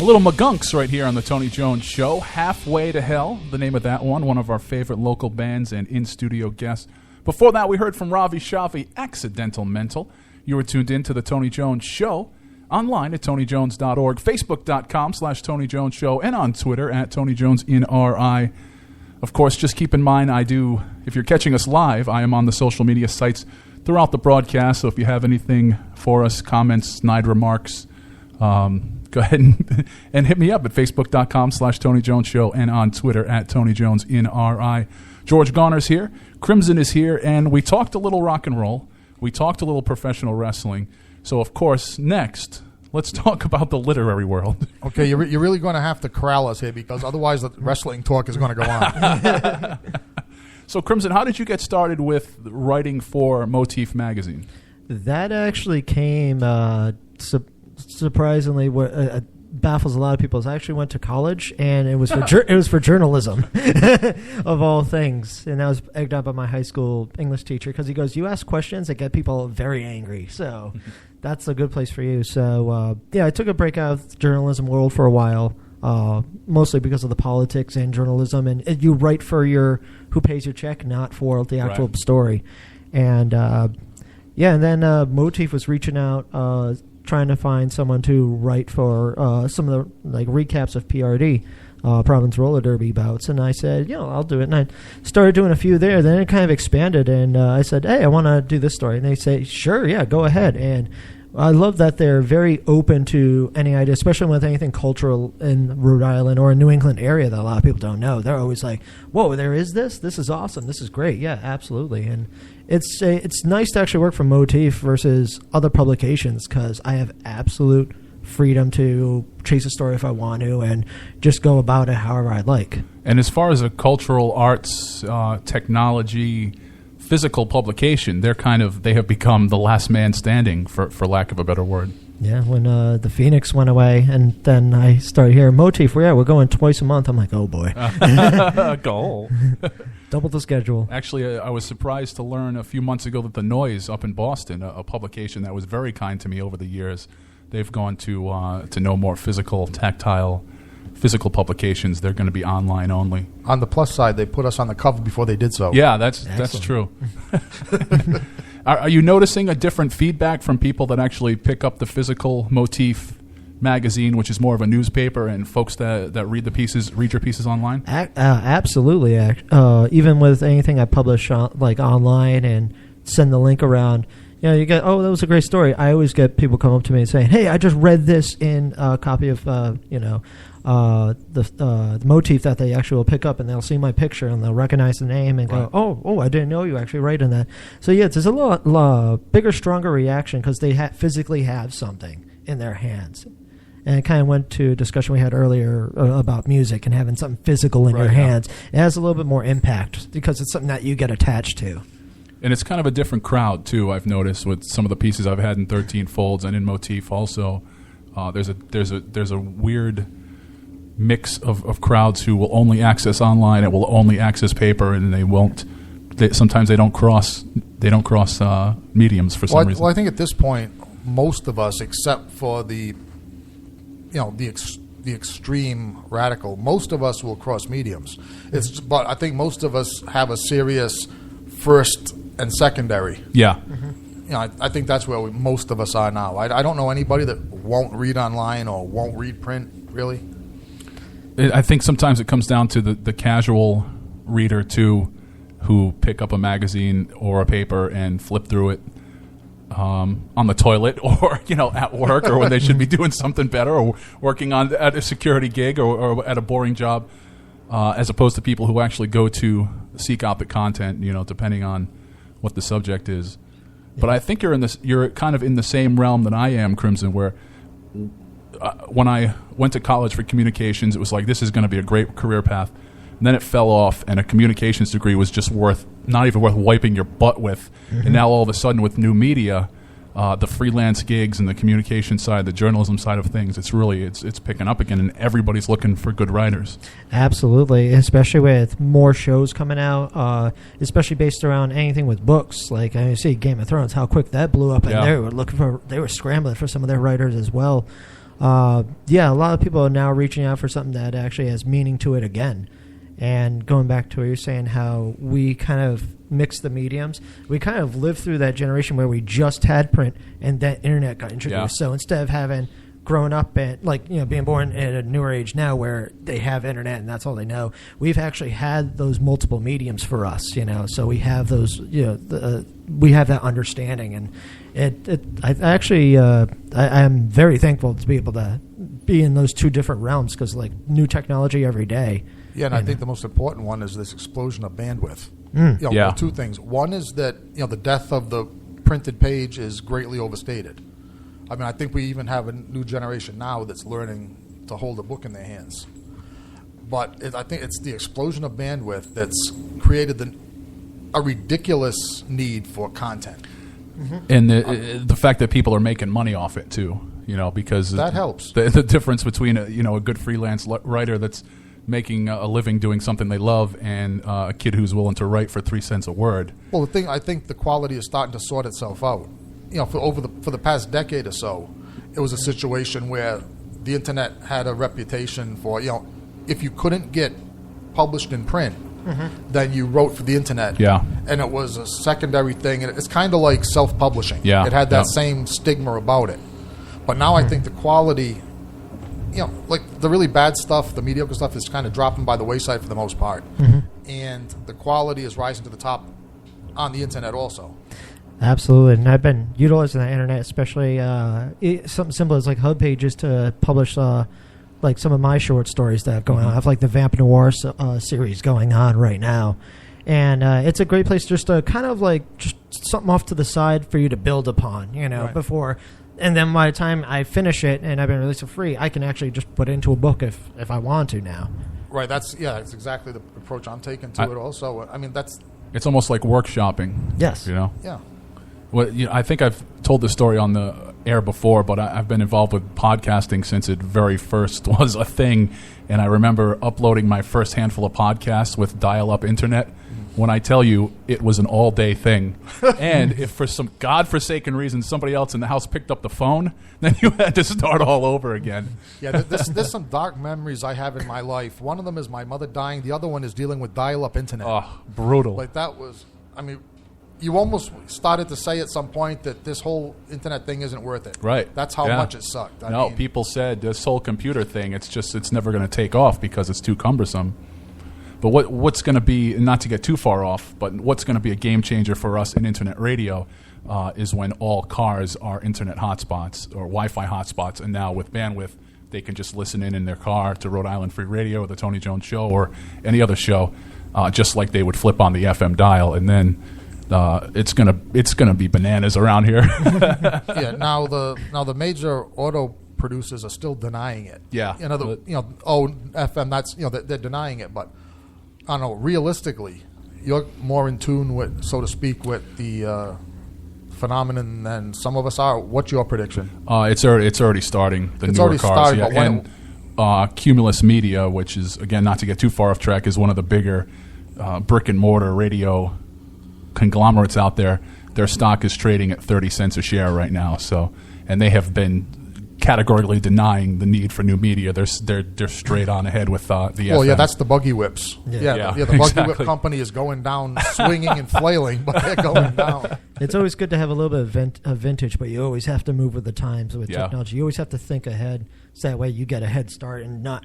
little Magunks right here on the Tony Jones Show. Halfway to Hell, the name of that one of our favorite local bands and in-studio guests. Before that, we heard from Ravi Shavi, Accidental Mental. You were tuned in to the Tony Jones Show, online at tonyjones.org, facebook.com/Tony Jones Show, and on Twitter at Tony Jones in RI. Of course, just keep in mind, if you're catching us live, I am on the social media sites throughout the broadcast, so if you have anything for us, comments, snide remarks, go ahead and hit me up at facebook.com/Tony Jones Show and on Twitter at Tony Jones in RI. George Garner's here. Crimson is here. And we talked a little rock and roll. We talked a little professional wrestling. So, of course, next, let's talk about the literary world. Okay, you're really going to have to corral us here because otherwise the wrestling talk is going to go on. So, Crimson, how did you get started with writing for Motif magazine? That actually came surprisingly, baffles a lot of people. I actually went to college, and it was for it was for journalism, of all things. And I was egged on by my high school English teacher because he goes, "You ask questions that get people very angry, so that's a good place for you." So I took a break out of the journalism world for a while, mostly because of the politics in journalism, and you write for who pays your check, not for the actual story. And and then Motif was reaching out. Trying to find someone to write for some of the recaps of PRD, Providence Roller Derby bouts, and I said, I'll do it. And I started doing a few there. Then it kind of expanded, and I said, hey, I want to do this story. And they say, sure, yeah, go ahead. And I love that they're very open to any idea, especially with anything cultural in Rhode Island or a New England area that a lot of people don't know. They're always like, whoa, there is this? This is awesome. This is great. Yeah, absolutely. And it's nice to actually work for Motif versus other publications because I have absolute freedom to chase a story if I want to and just go about it however I like. And as far as a cultural arts, technology, physical publication, they have become the last man standing, for lack of a better word. Yeah, when the Phoenix went away, and then I started hearing Motif. We're going twice a month. I'm like, oh boy, goal. Double the schedule. Actually, I was surprised to learn a few months ago that The Noise up in Boston, a publication that was very kind to me over the years, they've gone to no more tactile physical publications. They're going to be online only. On the plus side, they put us on the cover before they did so. Yeah, that's true. Are you noticing a different feedback from people that actually pick up the physical Motif magazine, which is more of a newspaper, and folks that read your pieces online? Absolutely. Even with anything I publish online and send the link around, you get, that was a great story. I always get people come up to me and say, hey, I just read this in a copy of the Motif that they actually will pick up, and they'll see my picture and they'll recognize the name and go, oh, I didn't know you actually write in that. So there's a lot bigger, stronger reaction because they physically have something in their hands. And it kind of went to a discussion we had earlier about music and having something physical in your hands. It has a little bit more impact because it's something that you get attached to. And it's kind of a different crowd, too, I've noticed, with some of the pieces I've had in 13 Folds and in Motif also. There's a weird mix of crowds who will only access online and will only access paper, and sometimes they don't cross mediums for some reason. Well, I think at this point, most of us, except for the extreme radical, most of us will cross mediums. But I think most of us have a serious first and secondary. Yeah. Mm-hmm. I think that's where most of us are now. I don't know anybody that won't read online or won't read print, really. I think sometimes it comes down to the casual reader, too, who pick up a magazine or a paper and flip through it on the toilet or at work or when they should be doing something better or working at a security gig or at a boring job, as opposed to people who actually go to seek out the content, depending on what the subject is. Yeah. But I think you're kind of in the same realm that I am, Crimson, where when I went to college for communications, it was like, this is going to be a great career path. And then it fell off, and a communications degree was just not even worth wiping your butt with. Mm-hmm. And now all of a sudden with new media, the freelance gigs and the communication side, the journalism side of things, it's picking up again, and everybody's looking for good writers. Absolutely, especially with more shows coming out, especially based around anything with books. Like I see Game of Thrones, how quick that blew up, and they were scrambling for some of their writers as well. yeah, a lot of people are now reaching out for something that actually has meaning to it again. And going back to what you're saying, how we kind of mix the mediums, we kind of lived through that generation where we just had print and that internet got introduced. Yeah. So instead of having grown up and being born at a newer age now where they have internet and that's all they know, we've actually had those multiple mediums for us, so we have those, we have that understanding. And I am very thankful to be able to be in those two different realms, because like new technology every day. Yeah, and I think the most important one is this explosion of bandwidth. Yeah. Two things. One is that the death of the printed page is greatly overstated. I mean, I think we even have a new generation now that's learning to hold a book in their hands. But I think it's the explosion of bandwidth that's created a ridiculous need for content. And the fact that people are making money off it too, because That helps. The difference between a good freelance writer that's making a living doing something they love and a kid who's willing to write for 3 cents a word. Well, I think the quality is starting to sort itself out. For the past decade or so, it was a situation where the internet had a reputation for, if you couldn't get published in print, then you wrote for the internet. Yeah. And it was a secondary thing. And it's kind of like self-publishing. Yeah. It had that same stigma about it. But now I think the quality, like the really bad stuff, the mediocre stuff is kind of dropping by the wayside for the most part. And the quality is rising to the top on the internet also. Absolutely, and I've been utilizing the internet, especially something simple as like hub pages to publish like some of my short stories that have going on. I have like the Vamp Noir series going on right now, and it's a great place just to kind of like just something off to the side for you to build upon, Right. before. And then by the time I finish it and I've been released for free, I can actually just put it into a book if I want to now. Right, that's exactly the approach I'm taking to it also. I mean, It's almost like workshopping. Yes. yeah. Well, I think I've told this story on the air before, but I've been involved with podcasting since it very first was a thing. And I remember uploading my first handful of podcasts with dial-up internet. When I tell you it was an all-day thing. And if for some godforsaken reason somebody else in the house picked up the phone, then you had to start all over again. Yeah, there's some dark memories I have in my life. One of them is my mother dying. The other one is dealing with dial-up internet. Oh, brutal. Like that was, you almost started to say at some point that this whole internet thing isn't worth it. Right. That's how Yeah. much it sucked. People said this whole computer thing, it's never going to take off because it's too cumbersome. But what's going to be, not to get too far off, but what's going to be a game changer for us in internet radio is when all cars are internet hotspots or Wi-Fi hotspots. And now with bandwidth, they can just listen in their car to Rhode Island Free Radio or the Tony Jones Show or any other show, just like they would flip on the FM dial. And then it's gonna be bananas around here. Yeah. Now the major auto producers are still denying it. Yeah. FM. That's they're denying it, but I don't know. Realistically, you're more in tune with, so to speak, with the phenomenon than some of us are. What's your prediction? It's already starting. It's newer already cars, started, yeah. but when And Cumulus Media, which is, again, not to get too far off track, is one of the bigger brick and mortar radio conglomerates out there. Their stock is trading at 30 cents a share right now. So, and they have been categorically denying the need for new media. They're straight on ahead with the FM. Well, yeah, that's the buggy whips. Yeah, The buggy exactly. whip company is going down, swinging and flailing, but they're going down. It's always good to have a little bit of vintage, but you always have to move with the times with Yeah. technology. You always have to think ahead, so that way you get a head start and not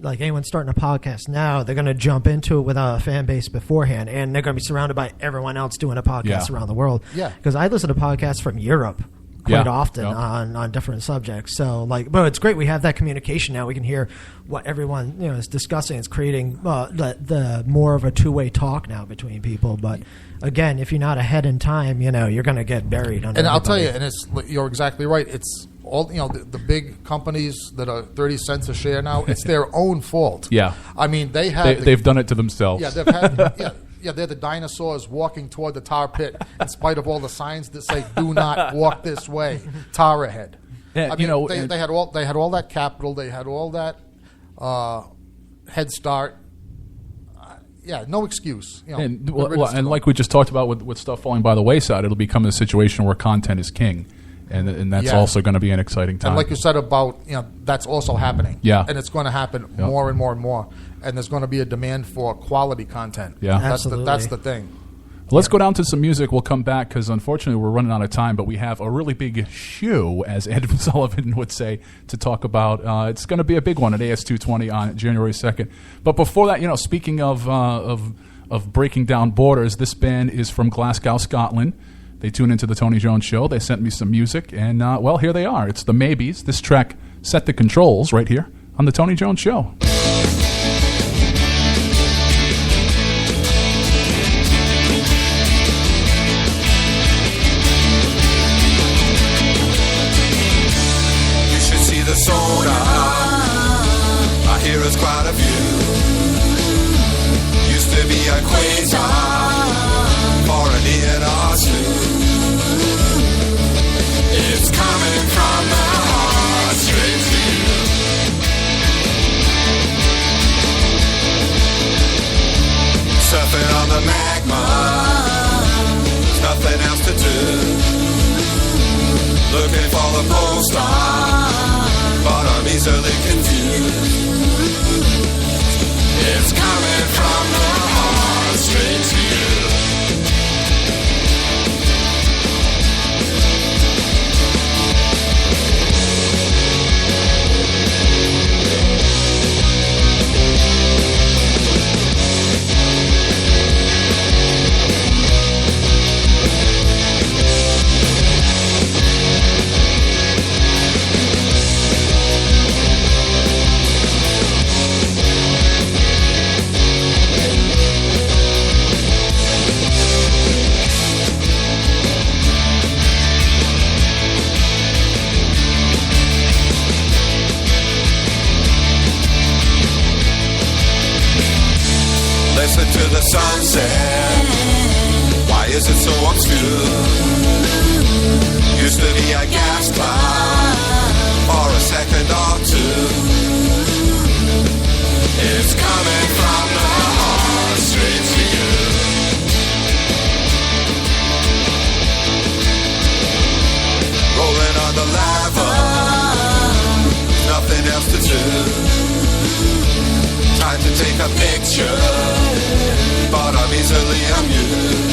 like anyone starting a podcast now. They're going to jump into it without a fan base beforehand, and they're going to be surrounded by everyone else doing a podcast Yeah. around the world. Yeah. Because I listen to podcasts from Europe quite Yeah. often Yep. on different subjects. So but it's great we have that communication now. We can hear what everyone is discussing. It's creating the more of a two-way talk now between people. But again, if you're not ahead in time, you're going to get buried. Under And I'll tell everybody. you, and you're exactly right. It's all the big companies that are 30 cents a share now. It's their own fault. Yeah. I mean, they have They've done it to themselves. Yeah, they've had. Yeah, they're the dinosaurs walking toward the tar pit, in spite of all the signs that say "Do not walk this way, tar ahead." Yeah, I mean, they had all that capital, they had all that head start. Yeah, no excuse. And, the riddance to and go. like we just talked about with stuff falling by the wayside, it'll become a situation where content is king. and that's Yeah. also going to be an exciting time. And like you said about, that's also happening. Yeah. And it's going to happen Yeah. more and more and more. And there's going to be a demand for quality content. Yeah. That's Absolutely. the thing. Let's go down to some music. We'll come back because unfortunately we're running out of time, but we have a really big shoe, as Ed Sullivan would say, to talk about. It's going to be a big one at AS220 on January 2nd. But before that, speaking of breaking down borders, this band is from Glasgow, Scotland. They tune into the Tony Jones Show. They sent me some music, and well, here they are. It's the Maybes. This track, Set the Controls, right here on the Tony Jones Show. The soda, I hear it's quite a few. Used to be a quasar for an Ian or two. It's coming from the heart straight to you. Surfing on the magma, there's nothing else to do. Looking for the pole star, but I'm easily confused. It's coming from the heart straight to you. Listen to the sunset. Why is it so obscure? Used to be a gas cloud for a second or two. It's coming from the heart straight to you. Rolling on the lava, nothing else to do. Time to take a picture, but I'm easily amused.